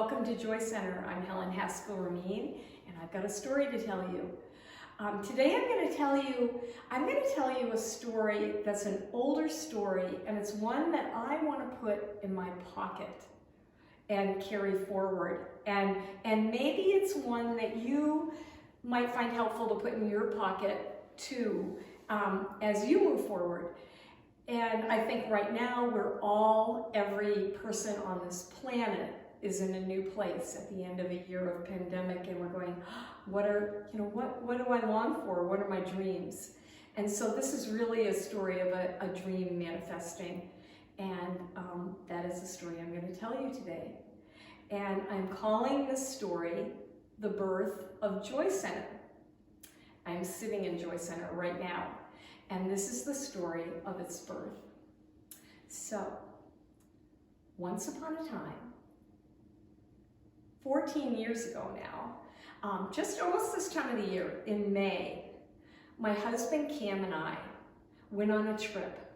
Welcome to Joy Center. I'm Helen Haskell-Ramin, and I've got a story to tell you. Today I'm going to tell you a story that's an older story, and it's one that I want to put in my pocket and carry forward. And maybe it's one that you might find helpful to put in your pocket too, as you move forward. And I think right now every person on this planet is in a new place at the end of a year of pandemic, and we're going, what do I long for? What are my dreams? And so this is really a story of a dream manifesting, and that is the story I'm going to tell you today. And I'm calling this story The Birth of Joy Center. I'm sitting in Joy Center right now, and this is the story of its birth. So, once upon a time, 14 years ago now, just almost this time of the year, in May, my husband Cam and I went on a trip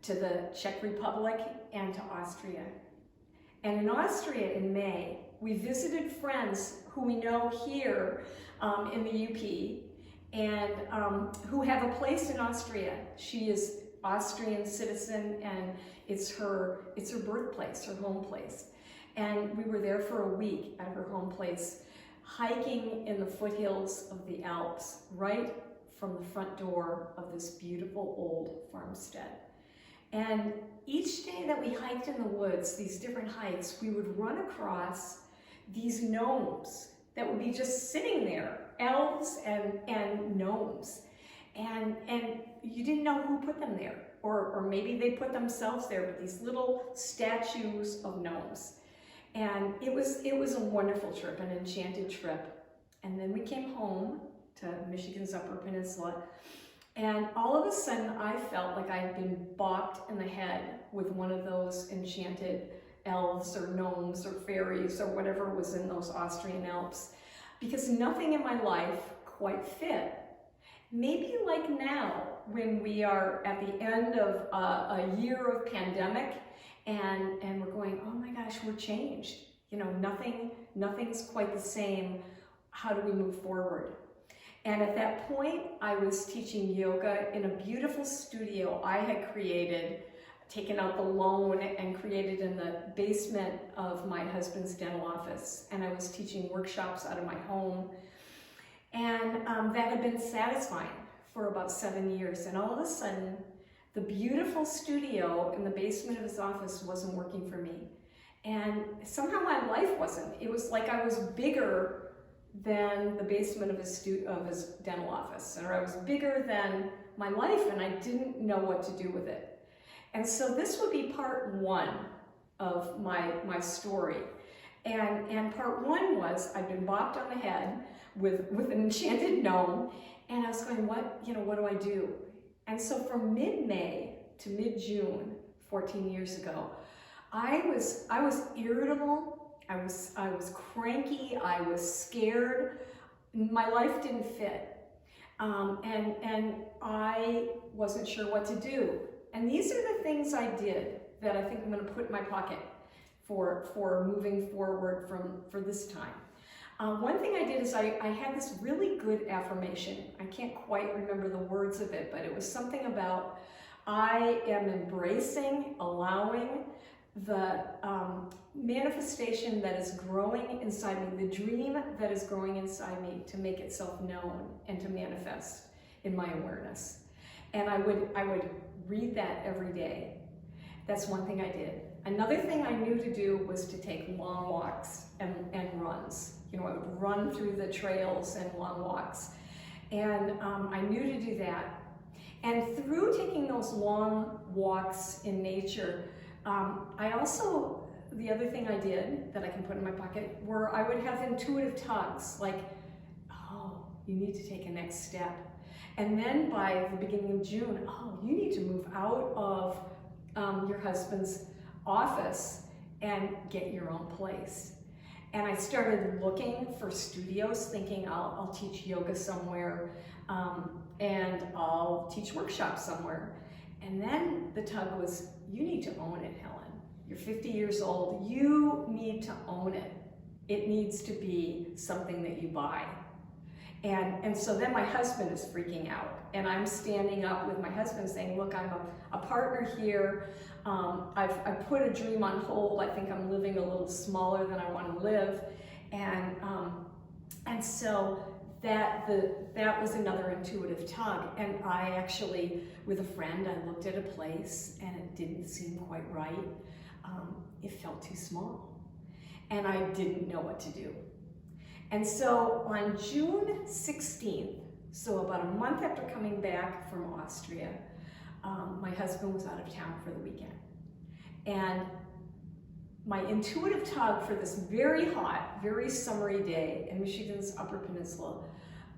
to the Czech Republic and to Austria. And in Austria in May, we visited friends who we know here in the UP and who have a place in Austria. She is Austrian citizen, and it's her birthplace, her home place. And we were there for a week at her home place, hiking in the foothills of the Alps, right from the front door of this beautiful old farmstead. And each day that we hiked in the woods, these different hikes, we would run across these gnomes that would be just sitting there, elves and gnomes. And you didn't know who put them there, or maybe they put themselves there, but these little statues of gnomes. And it was a wonderful trip, an enchanted trip. And then we came home to Michigan's Upper Peninsula, and all of a sudden I felt like I had been bopped in the head with one of those enchanted elves or gnomes or fairies or whatever was in those Austrian Alps, because nothing in my life quite fit. Maybe like now, when we are at the end of a year of pandemic, and we're going, oh my gosh, we're changed. You know, nothing's quite the same. How do we move forward? And at that point, I was teaching yoga in a beautiful studio I had created, taken out the loan and created in the basement of my husband's dental office. And I was teaching workshops out of my home. And that had been satisfying for about 7 years. And all of a sudden, the beautiful studio in the basement of his office wasn't working for me. And somehow my life wasn't. It was like I was bigger than the basement of his dental office, or I was bigger than my life, and I didn't know what to do with it. And so this would be part one of my story. And part one was I'd been bopped on the head with an enchanted gnome, and I was going, what do I do? And so from mid-May to mid-June, 14 years ago, I was irritable, I was cranky, I was scared, my life didn't fit, and I wasn't sure what to do. And these are the things I did that I think I'm going to put in my pocket for moving forward for this time. One thing I did is I had this really good affirmation. I can't quite remember the words of it, but it was something about I am embracing, allowing the manifestation that is growing inside me, the dream that is growing inside me to make itself known and to manifest in my awareness. And I would read that every day. That's one thing I did. Another thing I knew to do was to take long walks and runs. You know, I would run through the trails and long walks. And I knew to do that. And through taking those long walks in nature, the other thing I did that I can put in my pocket were I would have intuitive tugs, like, oh, you need to take a next step. And then by the beginning of June, oh, you need to move out of your husband's office and get your own place. And I started looking for studios, thinking I'll teach yoga somewhere, and I'll teach workshops somewhere. And then the tug was, you need to own it, Helen. you're 50 years old, you need to own it. It needs to be something that you buy. And so then my husband is freaking out, and I'm standing up with my husband saying, look, I'm a partner here. I've put a dream on hold. I think I'm living a little smaller than I want to live. And so that was another intuitive tug. And I actually, with a friend, I looked at a place and it didn't seem quite right. It felt too small. And I didn't know what to do. And so on June 16th, so about a month after coming back from Austria, my husband was out of town for the weekend. And my intuitive tug for this very hot, very summery day in Michigan's Upper Peninsula,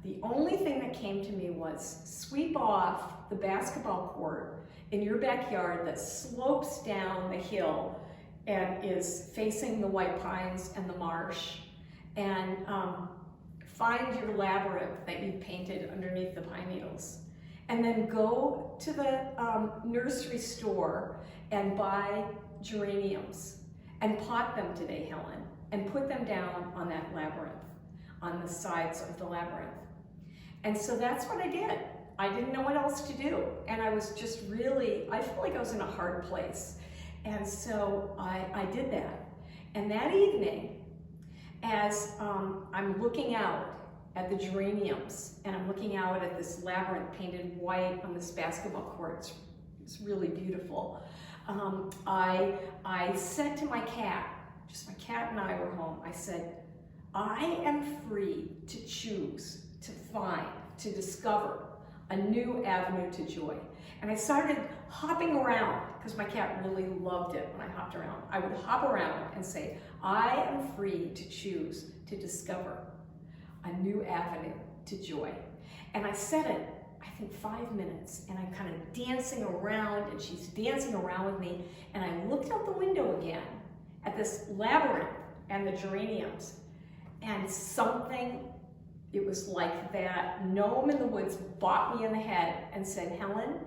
the only thing that came to me was sweep off the basketball court in your backyard that slopes down the hill and is facing the white pines and the marsh, and find your labyrinth that you painted underneath the pine needles. And then go to the nursery store and buy geraniums and pot them today, Helen, and put them down on that labyrinth, on the sides of the labyrinth. And so that's what I did. I didn't know what else to do. And I was just really, I felt like I was in a hard place. And so I did that. And that evening, as I'm looking out at the geraniums, and I'm looking out at this labyrinth painted white on this basketball court, it's really beautiful. I said to my cat, just my cat and I were home, I said, I am free to choose, to find, to discover a new avenue to joy. And I started hopping around, because my cat really loved it when I hopped around. I would hop around and say, I am free to choose, to discover a new avenue to joy. And I said it, I think 5 minutes, and I'm kind of dancing around, and she's dancing around with me, and I looked out the window again at this labyrinth and the geraniums, and something, it was like that gnome in the woods bopped me in the head and said, Helen,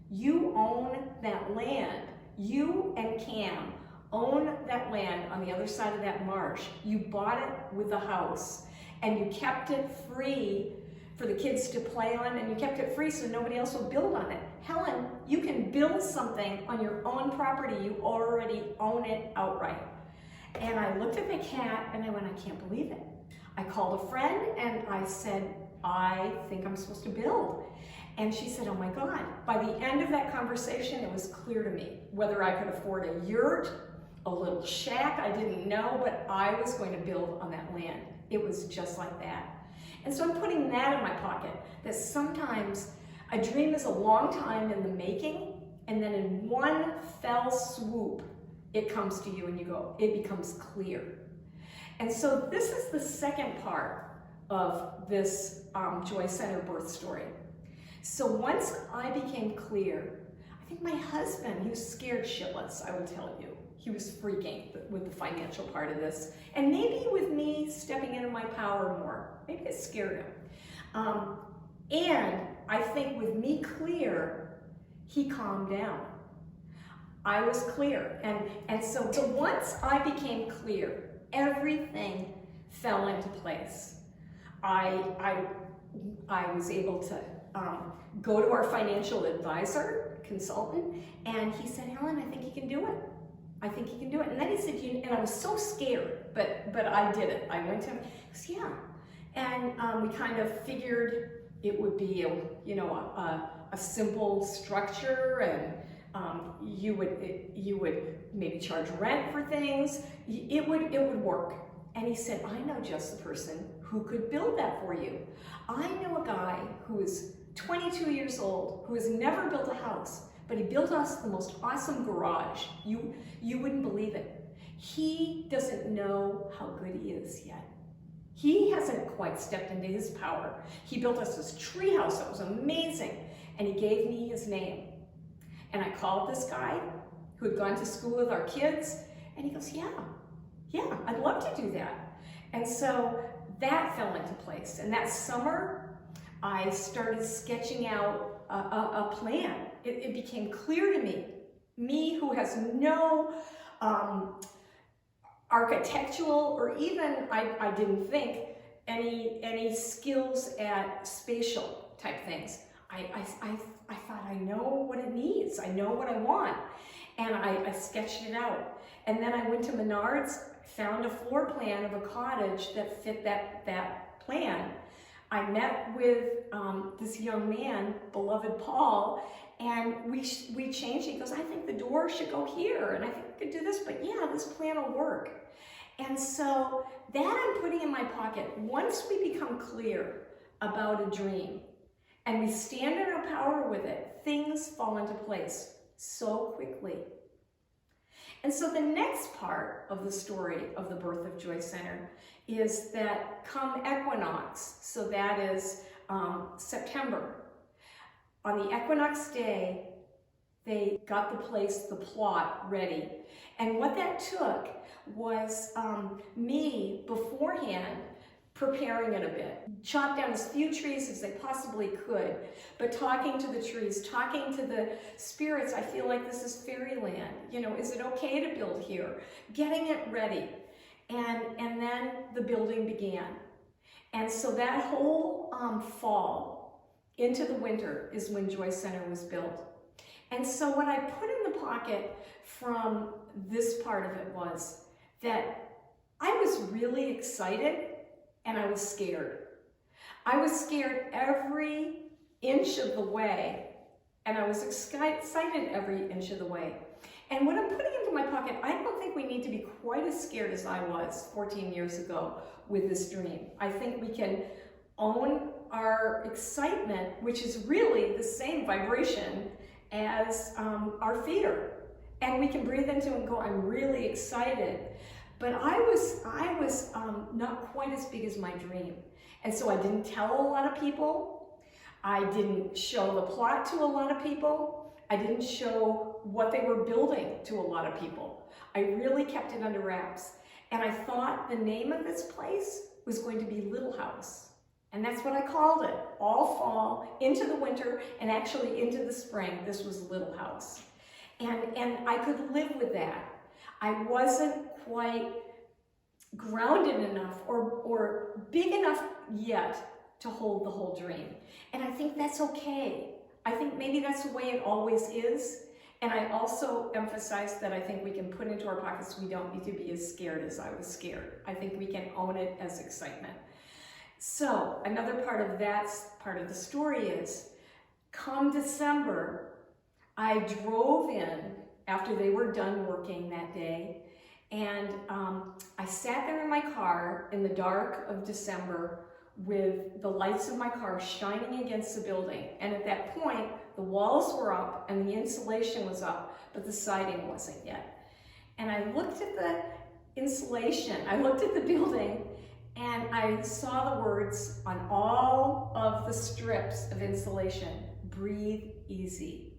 you own that land. You and Cam own that land on the other side of that marsh. You bought it with the house, and you kept it free for the kids to play on, and you kept it free so nobody else will build on it. Helen, you can build something on your own property. You already own it outright. And I looked at my cat and I went, I can't believe it. I called a friend and I said, I think I'm supposed to build. And she said, oh my God. By the end of that conversation, it was clear to me whether I could afford a yurt, a little shack, I didn't know, but I was going to build on that land. It was just like that. And so I'm putting that in my pocket, that sometimes a dream is a long time in the making, and then in one fell swoop, it comes to you and you go, it becomes clear. And so this is the second part of this Joy Center birth story. So once I became clear, I think my husband, he was scared shitless, I will tell you. He was freaking with the financial part of this. And maybe with me stepping into my power more, maybe it scared him. And I think with me clear, he calmed down. I was clear. And so once I became clear, everything fell into place. I was able to go to our financial advisor, consultant, and he said, Helen, I think you can do it. I think you can do it. And then he said, and I was so scared, but I did it. I went to him, he goes, yeah. And we kind of figured it would be a simple structure, and you would maybe charge rent for things. It would work. And he said, I know just the person who could build that for you. I know a guy who is 22 years old, who has never built a house, but he built us the most awesome garage. You wouldn't believe it. He doesn't know how good he is yet. He hasn't quite stepped into his power. He built us this tree house that was amazing, and he gave me his name. And I called this guy who had gone to school with our kids, and he goes, yeah, I'd love to do that. And so that fell into place. And that summer, I started sketching out a plan. It became clear to me who has no architectural, or even, I didn't think, any skills at spatial type things. I thought, I know what it needs, I know what I want, and I sketched it out. And then I went to Menards, found a floor plan of a cottage that fit that plan. I met with this young man, beloved Paul, and we changed. He goes, I think the door should go here, and I think we could do this, but yeah, this plan will work. And so that I'm putting in my pocket. Once we become clear about a dream and we stand in our power with it, things fall into place so quickly. And so the next part of the story of the birth of Joy Center is that come equinox, so that is September, on the equinox day, they got the place, the plot ready. And what that took was me beforehand preparing it a bit. Chopped down as few trees as they possibly could, but talking to the trees, talking to the spirits. I feel like this is fairyland. You know, is it okay to build here? Getting it ready. And then the building began. And so that whole fall into the winter is when Joy Center was built. And so what I put in the pocket from this part of it was that I was really excited and I was scared. I was scared every inch of the way, and I was excited every inch of the way. And what I'm putting into my pocket, I don't think we need to be quite as scared as I was 14 years ago with this dream. I think we can own our excitement, which is really the same vibration as our fear. And we can breathe into it and go, I'm really excited. But I was not quite as big as my dream. And so I didn't tell a lot of people. I didn't show the plot to a lot of people. I didn't show what they were building to a lot of people. I really kept it under wraps. And I thought the name of this place was going to be Little House. And that's what I called it. All fall, into the winter, and actually into the spring, this was Little House. And I could live with that. I wasn't quite grounded enough or big enough yet to hold the whole dream. And I think that's okay. I think maybe that's the way it always is. And I also emphasize that I think we can put into our pockets, we don't need to be as scared as I was scared. I think we can own it as excitement. So another part of that part of the story is, come December, I drove in after they were done working that day, and I sat there in my car in the dark of December with the lights of my car shining against the building. And at that point, the walls were up and the insulation was up, but the siding wasn't yet. And I looked at the insulation, I looked at the building, and I saw the words on all of the strips of insulation, breathe easy.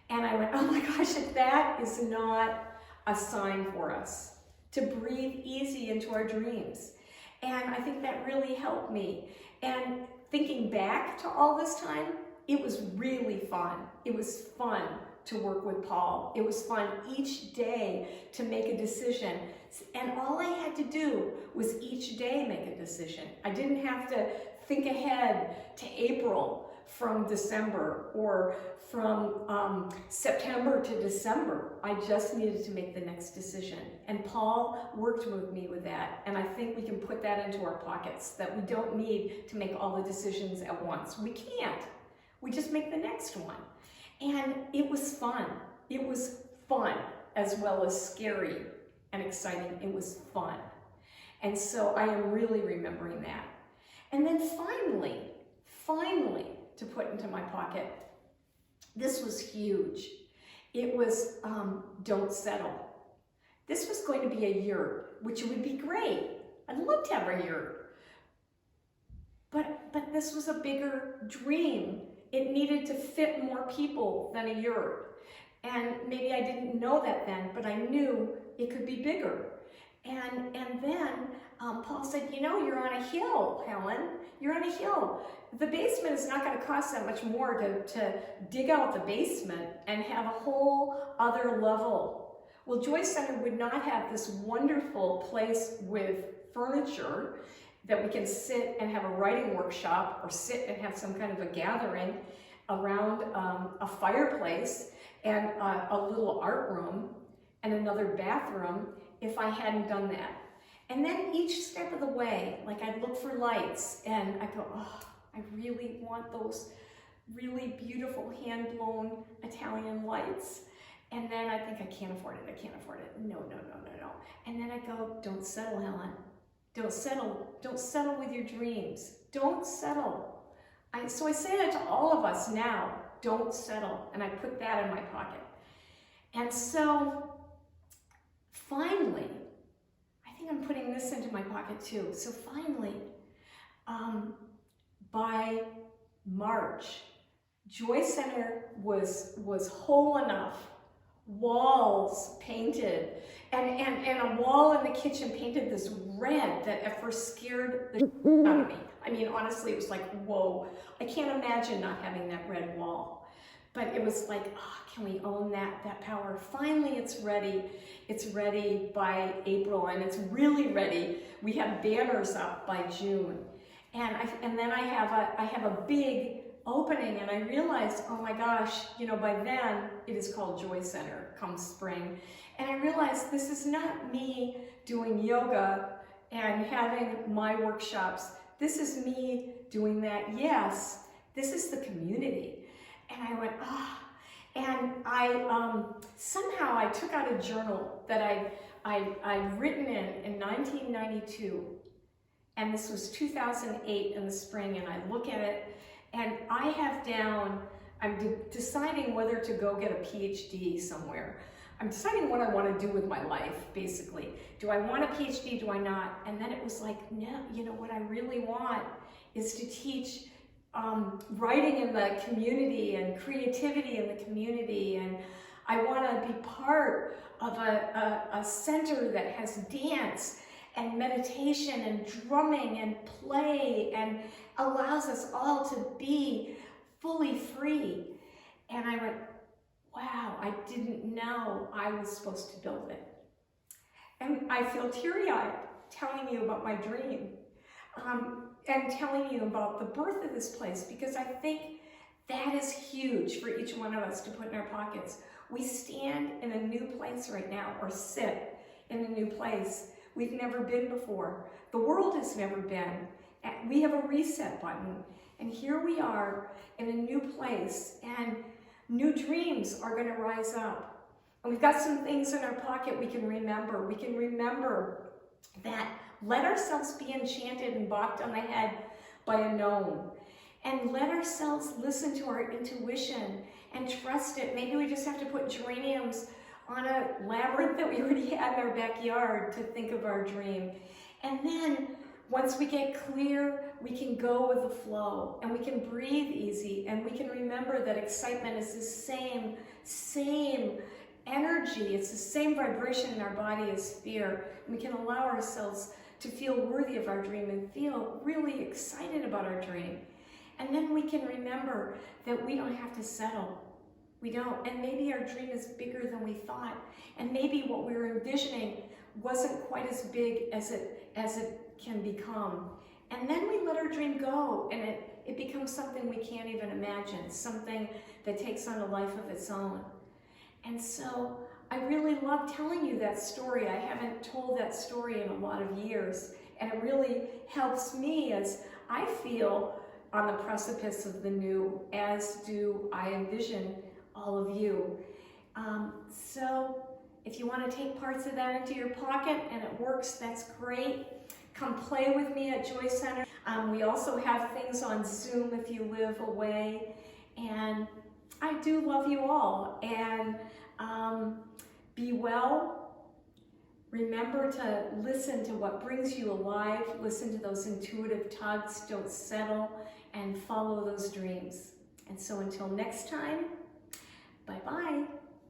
And I went, oh my gosh, if that is not a sign for us to breathe easy into our dreams. And I think that really helped me. And thinking back to all this time, it was really fun. It was fun to work with Paul. It was fun each day to make a decision. And all I had to do was each day make a decision. I didn't have to think ahead to April from December or from September to December. I just needed to make the next decision. And Paul worked with me with that. And I think we can put that into our pockets, that we don't need to make all the decisions at once. We can't. We just make the next one. And it was fun. It was fun as well as scary and exciting. It was fun. And so I am really remembering that. And then finally, to put into my pocket, this was huge. It was Don't Settle. This was going to be a yurt, which would be great. I'd love to have a yurt. But this was a bigger dream. It needed to fit more people than a yurt. And maybe I didn't know that then, but I knew it could be bigger. And then Paul said, you know, you're on a hill, Helen. You're on a hill. The basement is not going to cost that much more to dig out the basement and have a whole other level Well, Joy Center would not have this wonderful place with furniture that we can sit and have a writing workshop or sit and have some kind of a gathering around a fireplace and a little art room and another bathroom if I hadn't done that. And then each step of the way, like I'd look for lights and I go, oh, I really want those really beautiful hand-blown Italian lights. And then I think, I can't afford it, I can't afford it. No, no, no, no, no. And then I go, don't settle, Helen. Don't settle. Don't settle with your dreams. Don't settle. So I say that to all of us now, don't settle. And I put that in my pocket. And so finally, I think I'm putting this into my pocket too. So finally, by March, Joy Center was whole enough, walls painted, and a wall in the kitchen painted this red that at first scared the shit out of me. I mean, honestly, it was like, whoa, I can't imagine not having that red wall. But it was like, oh, can we own that power? Finally, it's ready. It's ready by April, and it's really ready. We have banners up by June. And then I have a big opening, and I realized, oh my gosh, you know, by then it is called Joy Center come spring. And I realized this is not me doing yoga and having my workshops. This is me doing that. Yes, this is the community. And I went, ah. And I somehow I took out a journal that I'd written in 1992. And this was 2008 in the spring, and I look at it, and I have down, I'm deciding whether to go get a PhD somewhere. I'm deciding what I want to do with my life, basically. Do I want a PhD, do I not? And then it was like, no, you know, what I really want is to teach writing in the community and creativity in the community, and I want to be part of a center that has dance and meditation and drumming and play and allows us all to be fully free. And I went, wow, I didn't know I was supposed to build it. And I feel teary-eyed telling you about my dream and telling you about the birth of this place, because I think that is huge for each one of us to put in our pockets. We stand in a new place right now, or sit in a new place we've never been before. The world has never been. We have a reset button, and here we are in a new place, and new dreams are going to rise up. And we've got some things in our pocket we can remember. We can remember that let ourselves be enchanted and bopped on the head by a gnome, and let ourselves listen to our intuition and trust it. Maybe we just have to put geraniums on a labyrinth that we already had in our backyard to think of our dream. And then once we get clear, we can go with the flow, and we can breathe easy, and we can remember that excitement is the same energy. It's the same vibration in our body as fear. And we can allow ourselves to feel worthy of our dream and feel really excited about our dream. And then we can remember that we don't have to settle. We don't. And maybe our dream is bigger than we thought. And maybe what we were envisioning wasn't quite as big as it can become. And then we let our dream go, and it becomes something we can't even imagine, something that takes on a life of its own. And so I really love telling you that story. I haven't told that story in a lot of years, and it really helps me as I feel on the precipice of the new, as do I envision all of you. So if you want to take parts of that into your pocket and it works, that's great. Come play with me at Joy Center. We also have things on Zoom if you live away. And I do love you all. And be well. Remember to listen to what brings you alive. Listen to those intuitive tugs. Don't settle, and follow those dreams. And so until next time, bye-bye.